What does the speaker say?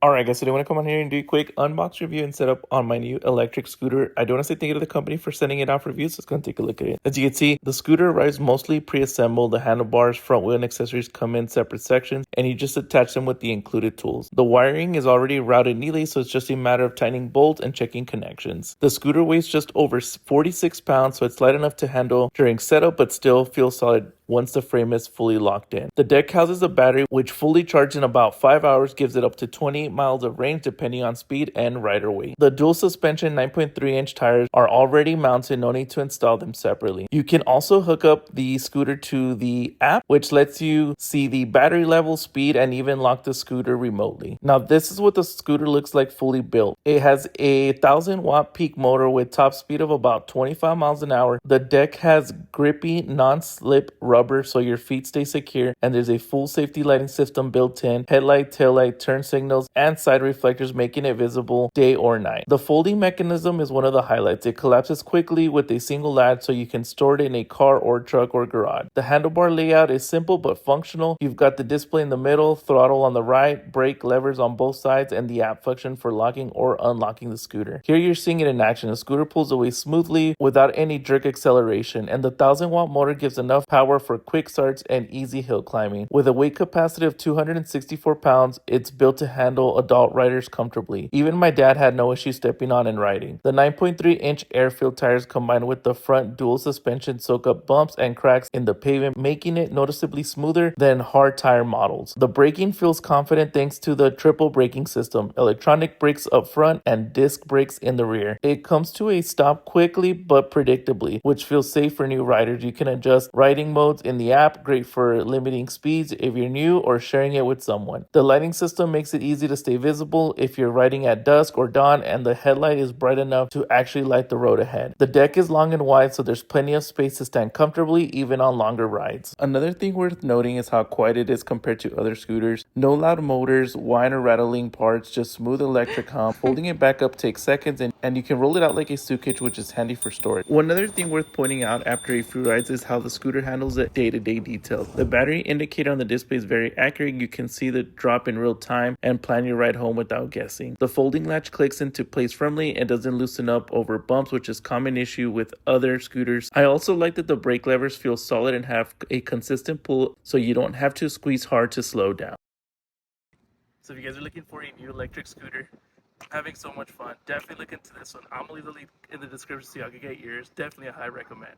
Alright guys, so I want to come on here and do a quick unbox review and setup on my new electric scooter. I do want to say thank you to the company for sending it out for reviews, so let's go and take a look at it. As you can see, the scooter arrives mostly pre-assembled. The handlebars, front wheel, and accessories come in separate sections, and you just attach them with the included tools. The wiring is already routed neatly, so it's just a matter of tightening bolts and checking connections. The scooter weighs just over 46 pounds, so it's light enough to handle during setup, but still feels solid once the frame is fully locked in. The deck houses a battery which fully charged in about 5 hours gives it up to 20 miles of range depending on speed and rider weight. The dual suspension 9.3-inch tires are already mounted, no need to install them separately. You can also hook up the scooter to the app, which lets you see the battery level, speed, and even lock the scooter remotely. Now this is what the scooter looks like fully built. It has a 1,000-watt peak motor with top speed of about 25 miles an hour. The deck has grippy non-slip rubber so your feet stay secure, and there's a full safety lighting system built in, headlight, taillight, turn signals, and side reflectors making it visible day or night. The folding mechanism is one of the highlights. It collapses quickly with a single latch so you can store it in a car or truck or garage. The handlebar layout is simple but functional. You've got the display in the middle, throttle on the right, brake levers on both sides, and the app function for locking or unlocking the scooter. Here you're seeing it in action. The scooter pulls away smoothly without any jerk acceleration, and the 1,000-watt motor gives enough power for quick starts and easy hill climbing. With a weight capacity of 264 pounds, it's built to handle adult riders comfortably. Even my dad had no issue stepping on and riding. The 9.3-inch air-filled tires combined with the front dual suspension soak up bumps and cracks in the pavement, making it noticeably smoother than hard tire models. The braking feels confident thanks to the triple braking system, electronic brakes up front and disc brakes in the rear. It comes to a stop quickly but predictably, which feels safe for new riders. You can adjust riding modes in the app, great for limiting speeds if you're new or sharing it with someone. The lighting system makes it easy to stay visible if you're riding at dusk or dawn, and the headlight is bright enough to actually light the road ahead. The deck is long and wide, so there's plenty of space to stand comfortably even on longer rides. Another thing worth noting is how quiet it is compared to other scooters. No loud motors, whine or rattling parts, just smooth electric hum. Folding it back up takes seconds, and you can roll it out like a suitcase, which is handy for storage. One other thing worth pointing out after a few rides is how the scooter handles the day-to-day details. The battery indicator on the display is very accurate. You can see the drop in real time and plan your ride home without guessing. The folding latch clicks into place firmly and doesn't loosen up over bumps, which is a common issue with other scooters. I also like that the brake levers feel solid and have a consistent pull, so you don't have to squeeze hard to slow down. So if you guys are looking for a new electric scooter, having so much fun, definitely look into this one. I'm gonna leave the link in the description so y'all can get yours. Definitely a high recommend.